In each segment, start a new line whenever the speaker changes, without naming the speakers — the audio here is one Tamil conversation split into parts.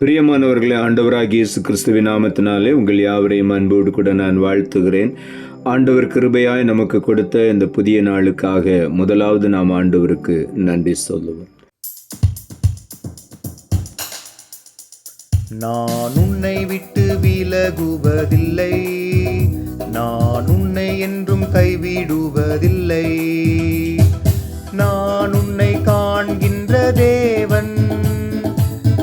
பிரியமானவர்களே, ஆண்டவராகிய இயேசு கிறிஸ்துவின் நாமத்தினாலே உங்கள் யாவரையும் அன்போடு கூட நான் வாழ்த்துகிறேன். ஆண்டவர் கிருபையாய் நமக்கு கொடுத்த இந்த புதிய நாளுக்காக முதலாவது நாம் ஆண்டவருக்கு நன்றி சொல்லுவோம்.
நான் உன்னை விட்டு விலகுவதில்லை, நான் உன்னை என்றும் கைவிடுவதில்லை. நான் உன்னை காண்கின்ற தேவன்,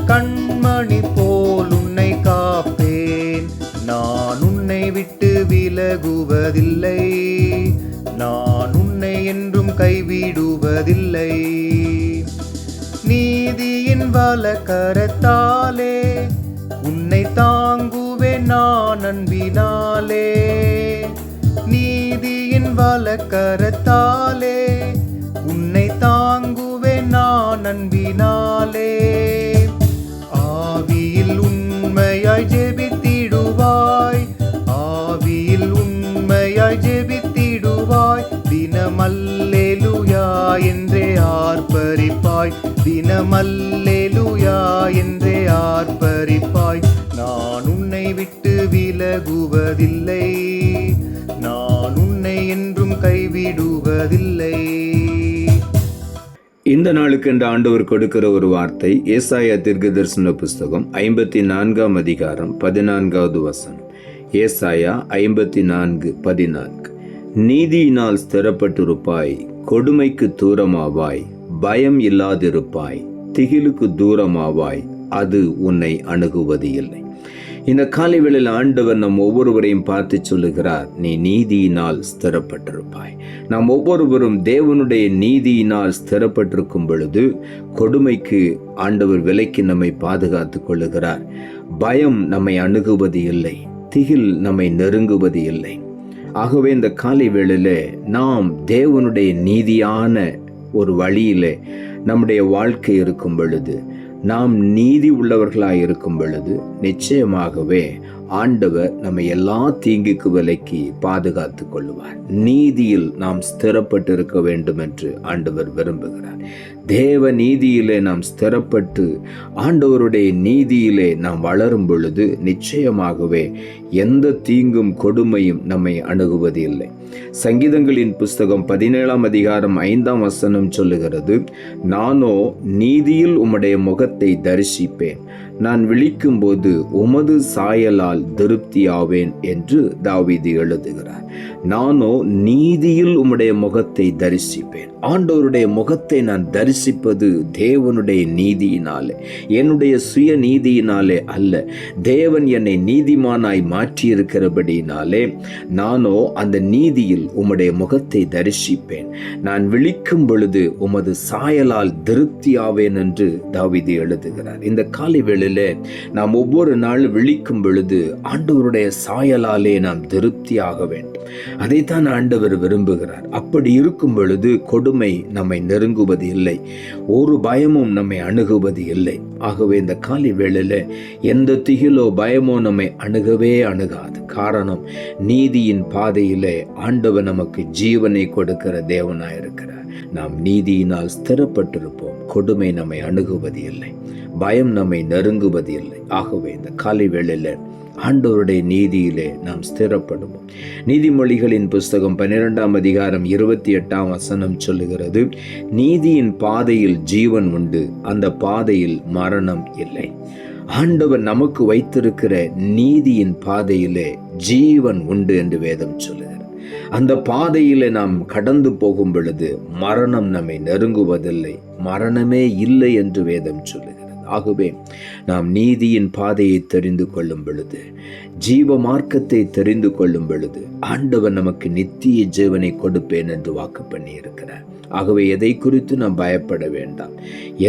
கண்மணி போல் உன்னை காப்பேன். நான் உன்னை விட்டு விலகுவதில்லை, நான் உன்னை என்றும் கைவிடுவதில்லை. நீதியின் வலக்கரத்தாலே உன்னை தாங்குவேன் நான் அன்பினாலே. நீதியின் வலக்கரத்தாலே உன்னை தாங்குவேன் நான் அன்பினாலே. ஆவியில் உண்மையாய் ஜெபித்திடுவாய், ஆவியில் உண்மையாய் ஜெபித்திடுவாய். தினம் அல்லேலூயா என்றே ஆர்ப்பரிப்பாய், தினம் அல்லேலூயா என்றே ஆர்ப்பரிப்பாய். நான் உன்னை விட்டு விலகுவதில்லை, நான் உன்னை என்றும் கைவிடுவதில்லை.
இந்த நாளுக்கு என்று ஆண்டவர் கொடுக்கிற ஒரு வார்த்தை ஏசாயா தீர்க்கதரிசன புஸ்தகம் 54ஆம் அதிகாரம் 14வது வசனம். ஏசாயா 54:14. நீதியினால் ஸ்திரப்பட்டிருப்பாய், கொடுமைக்கு தூரமாவாய், பயம் இல்லாதிருப்பாய், திகிலுக்கு தூரமாவாய், அது உன்னை அணுகுவது இல்லை. இந்த காலை வேளையில் ஆண்டவர் நம் ஒவ்வொருவரையும் பார்த்து சொல்லுகிறார், நீ நீதியினால் ஸ்திரப்பட்டிருப்பாய். நாம் ஒவ்வொருவரும் தேவனுடைய நீதியினால் ஸ்திரப்பட்டிருக்கும் பொழுது கொடுமைக்கு ஆண்டவர் விலக்கி நம்மை பாதுகாத்து கொள்ளுகிறார். பயம் நம்மை அணுகுவது இல்லை, திகில் நம்மை நெருங்குவது இல்லை. ஆகவே இந்த காலை வேளையில நாம் தேவனுடைய நீதியான ஒரு வழியிலே நம்முடைய வாழ்க்கை இருக்கும் பொழுது, நாம் நீதி உள்ளவர்களாய் இருக்கும் பொழுது நிச்சயமாகவே ஆண்டவர் நம்மை எல்லா தீங்குக்கு விலக்கி பாதுகாத்து கொள்ளுவார். நீதியில் நாம் ஸ்திரப்பட்டு இருக்க வேண்டும் என்று ஆண்டவர் விரும்புகிறார். தேவ நீதியிலே நாம் ஸ்திரப்பட்டு ஆண்டவருடைய நீதியிலே நாம் வளரும் பொழுது நிச்சயமாகவே எந்த தீங்கும் கொடுமையும் நம்மை அணுகுவது இல்லை. சங்கீதங்களின் புஸ்தகம் 17ஆம் அதிகாரம் 5ஆம் வசனம் சொல்லுகிறது, நானோ நீதியில் உம்முடைய முகத்தை தரிசிப்பேன், நான் விழிக்கும் போது உமது சாயலால் திருப்தியாவேன் என்று தாவீது எழுதுகிறார். நானோ நீதியில் உம்முடைய முகத்தை தரிசிப்பேன். ஆண்டவருடைய முகத்தை நான் தரிசிப்பது தேவனுடைய நீதியினாலே, என்னுடைய சுய நீதியினாலே அல்ல. தேவன் என்னை நீதிமானாய் மாற்றியிருக்கிறபடியினாலே நானோ அந்த நீதியில் உம்முடைய முகத்தை தரிசிப்பேன். நான் விழிக்கும் பொழுது உமது சாயலால் திருப்தியாவேன் என்று தாவீது எழுதுகிறார். இந்த காலை வேளையிலே நாம் ஒவ்வொரு நாள் விழிக்கும் பொழுது ஆண்டவருடைய சாயலாலே நாம் திருப்தியாக வேண்டும். அதைத்தான் ஆண்டவர் விரும்புகிறார். அப்படி இருக்கும் பொழுது கொடுமை நம்மை நெருங்குவது இல்லை, ஒரு பயமும் நம்மை அணுகுவது இல்லை. ஆகவே இந்த காலை வேளையில எந்த திகிலோ பயமோ நம்மை அணுகவே அணுகாது. காரணம், நீதியின் பாதையிலே ஆண்டவர் நமக்கு ஜீவனை கொடுக்கிற தேவனாயிருக்கிறார். நாம் நீதியினால் ஸ்திரப்பட்டிருப்போம், கொடுமை நம்மை அணுகுவது இல்லை, பயம் நம்மை நெருங்குவது இல்லை. ஆகவே இந்த காலை வேளையில ஆண்டவருடைய நீதியிலே நாம் ஸ்திரப்படுவோம். நீதிமொழிகளின் புஸ்தகம் 12ஆம் அதிகாரம் 28ஆம் வசனம் சொல்லுகிறது, நீதியின் பாதையில் ஜீவன் உண்டு, அந்த பாதையில் மரணம் இல்லை. ஆண்டவர் நமக்கு வைத்திருக்கிற நீதியின் பாதையிலே ஜீவன் உண்டு என்று வேதம் சொல்லுகிறது. அந்த பாதையிலே நாம் கடந்து போகும் பொழுது மரணம் நம்மை நெருங்குவதில்லை, மரணமே இல்லை என்று வேதம் சொல்லுகிறது. ஆகவே நாம் நீதியின் பாதையை தெரிந்து கொள்ளும் பொழுது, ஜீவ மார்க்கத்தை தெரிந்து கொள்ளும் பொழுது ஆண்டவர் நமக்கு நித்திய ஜீவனை கொடுப்பேன் என்று வாக்கு பண்ணி இருக்கிறார். ஆகவே எதை குறித்து நாம் பயப்பட வேண்டாம்,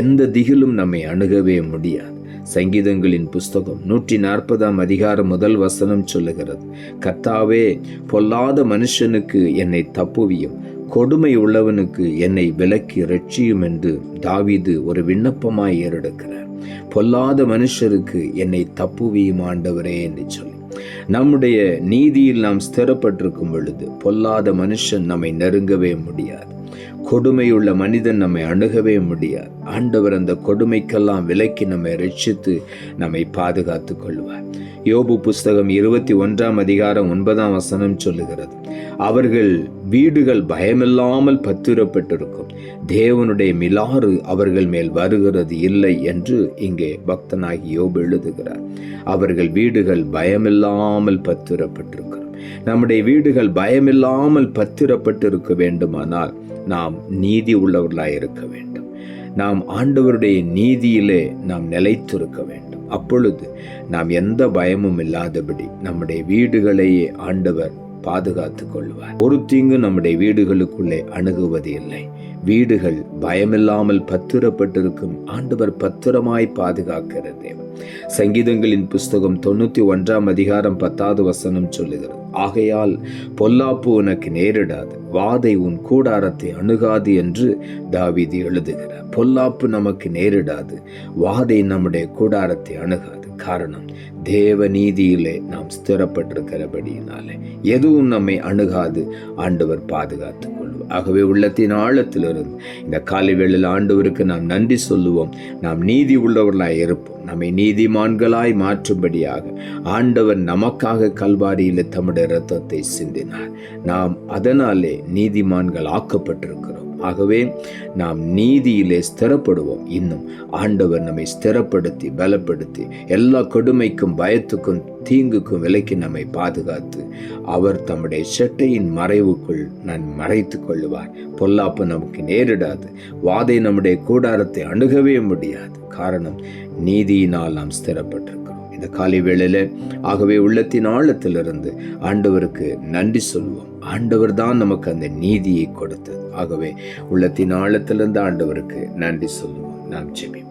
எந்த திகிலும் நம்மை அணுகவே முடியாது. சங்கீதங்களின் புஸ்தகம் 140ஆம் அதிகாரம் 1 வசனம் சொல்லுகிறது, கர்த்தாவே பொல்லாத மனுஷனுக்கு என்னை தப்புவியும், கொடுமை உள்ளவனுக்கு என்னை விலக்கி இரட்சியும் என்று தாவீது ஒரு விண்ணப்பமாய் ஏறெடுக்கிறார். பொல்லாத மனுஷருக்கு என்னை தப்புவியும் ஆண்டவரே என்று சொல்லி. நம்முடைய நீதியில் நாம் ஸ்திரப்பட்டிருக்கும் பொழுது பொல்லாத மனுஷன் நம்மை நெருங்கவே முடியாது. கொடுமையுள்ள மனிதன் நம்மை அணுகவே முடியாது. ஆண்டவர் அந்த கொடுமைக்கெல்லாம் விலக்கி நம்மை ரட்சித்து நம்மை பாதுகாத்து கொள்வார். யோபு புஸ்தகம் 21:9 சொல்லுகிறது, அவர்கள் வீடுகள் பயமில்லாமல் பத்திரப்பட்டிருக்கும், தேவனுடைய மிலாறு அவர்கள் மேல் வருகிறது இல்லை என்று இங்கே பக்தனாகி யோபு எழுதுகிறார். அவர்கள் வீடுகள் பயமில்லாமல் பத்திரப்பட்டிருக்கிறோம். நம்முடைய வீடுகள் பயமில்லாமல் பத்திரப்பட்டிருக்க வேண்டுமானால் நாம் நீதி உள்ளவர்களாய் இருக்க வேண்டும். நாம் ஆண்டவருடைய நீதியிலே நாம் நிலைத்திருக்க வேண்டும். அப்பொழுது நாம் எந்த பயமும் இல்லாதபடி நம்முடைய வீடுகளையே ஆண்டவர் பாதுகாத்து கொள்வார். ஒரு தீங்கு நம்முடைய வீடுகளுக்குள்ளே அணுகுவது இல்லை. வீடுகள் பயமில்லாமல் பத்திரப்பட்டிருக்கும். ஆண்டவர் பத்திரமாய் பாதுகாக்கிற தேவன். சங்கீதங்களின் புஸ்தகம் 91:10 சொல்லுகிறது, ஆகையால் பொல்லாப்பு உனக்கு நேரிடாது, வாதை உன் கூடாரத்தை அணுகாது என்று தாவீது எழுதுகிறார். பொல்லாப்பு நமக்கு நேரிடாது, வாதை நம்முடைய கூடாரத்தை அணுகாது. காரணம், தேவ நீதியிலே நாம் ஸ்திரப்பட்டிருக்கிறபடியினாலே எதுவும் நம்மை அணுகாது. ஆண்டவர் பாதுகாத்துக் கொள்வார். ஆகவே உள்ளத்தின் ஆழத்திலிருந்து இந்த காலை வேளையில் ஆண்டவருக்கு நாம் நன்றி சொல்லுவோம். நாம் நீதி உள்ளவர்களாய் இருப்போம். நம்மை நீதிமான்களாய் மாற்றும்படியாக ஆண்டவர் நமக்காக கல்வாரியில் தம்முடைய இரத்தத்தை சிந்தினார். நாம் அதனாலே நீதிமான்கள் ஆக்கப்பட்டிருக்கிறோம். ஆகவே நாம் நீதியிலே ஸ்திரப்படுவோம். இன்னும் ஆண்டவர் நம்மை ஸ்திரப்படுத்தி பலப்படுத்தி எல்லா கொடுமைக்கும் பயத்துக்கும் தீங்குக்கும் விலக்கி நம்மை பாதுகாத்து அவர் தம்முடைய செட்டையின் மறைவுக்குள் மறைத்து கொள்ளுவார். பொல்லாப்பு நமக்கு நேரிடாது, வாதை நம்முடைய கூடாரத்தை அணுகவே முடியாது. காரணம், நீதியினால் நாம் ஸ்திரப்பட்டிருக்கிறோம். இந்த காலை வேளையில ஆகவே உள்ளத்தின் ஆழத்திலிருந்து ஆண்டவருக்கு நன்றி சொல்வோம். ஆண்டவர் தான் நமக்கு அந்த நீதியை கொடுத்தது. ஆகவே உள்ளத்தின் ஆழத்திலிருந்து ஆண்டவருக்கு நன்றி சொல்லுவோம். நாம் ஜெபிப்போம்.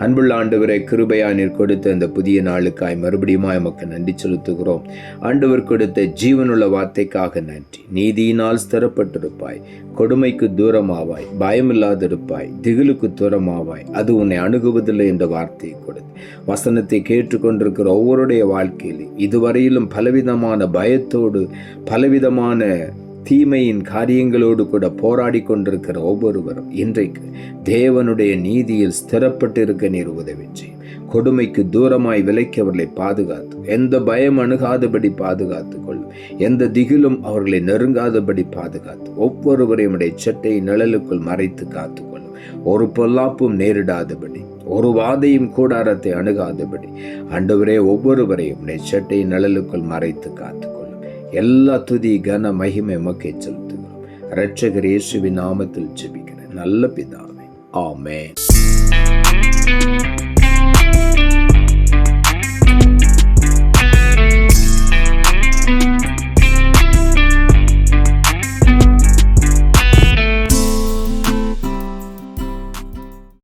அன்புள்ள ஆண்டவரை, கிருபையா நீர் கொடுத்த இந்த புதிய நாளுக்காய் மறுபடியும் எமக்கு நன்றி செலுத்துகிறோம். ஆண்டவர் கொடுத்த ஜீவனுள்ள வார்த்தைக்காக நன்றி. நீதியினால் ஸ்திரப்பட்டிருப்பாய், கொடுமைக்கு தூரமாவாய், பயமில்லாதிருப்பாய், திகிலுக்கு தூரமாவாய், அது உன்னை அணுகுவதில்லை என்ற வார்த்தையை கொடுத்து வசனத்தை கேட்டுக்கொண்டிருக்கிற ஒவ்வொருடைய வாழ்க்கையில் இதுவரையிலும் பலவிதமான பயத்தோடு பலவிதமான தீமையின் காரியங்களோடு கூட போராடி கொண்டிருக்கிற ஒவ்வொருவரும் இன்றைக்கு தேவனுடைய நீதியில் ஸ்திரப்பட்டு இருக்க நீர் உதவி செய்யும். கொடுமைக்கு தூரமாய் விலக்கி அவர்களை பாதுகாத்து, எந்த பயம் அணுகாதபடி பாதுகாத்து கொள்ளும், எந்த திகிலும் அவர்களை நெருங்காதபடி பாதுகாத்து ஒவ்வொருவரையும் செட்டை நிழலுக்குள் மறைத்து காத்துக்கொள்ளும். ஒரு பொல்லாப்பும் நேரிடாதபடி, ஒரு வாதையும் கூடாரத்தை அணுகாதபடி ஆண்டவரே ஒவ்வொருவரையும் செட்டை நிழலுக்குள் மறைத்து காத்துக்கொள்ளும். எல்லா துதி கன மகிமை உமக்கே செலுத்துகிறோம். இரட்சகர் இயேசுவின் நாமத்தில் ஜெபிக்கிறேன் நல்ல பிதாவே, ஆமென்.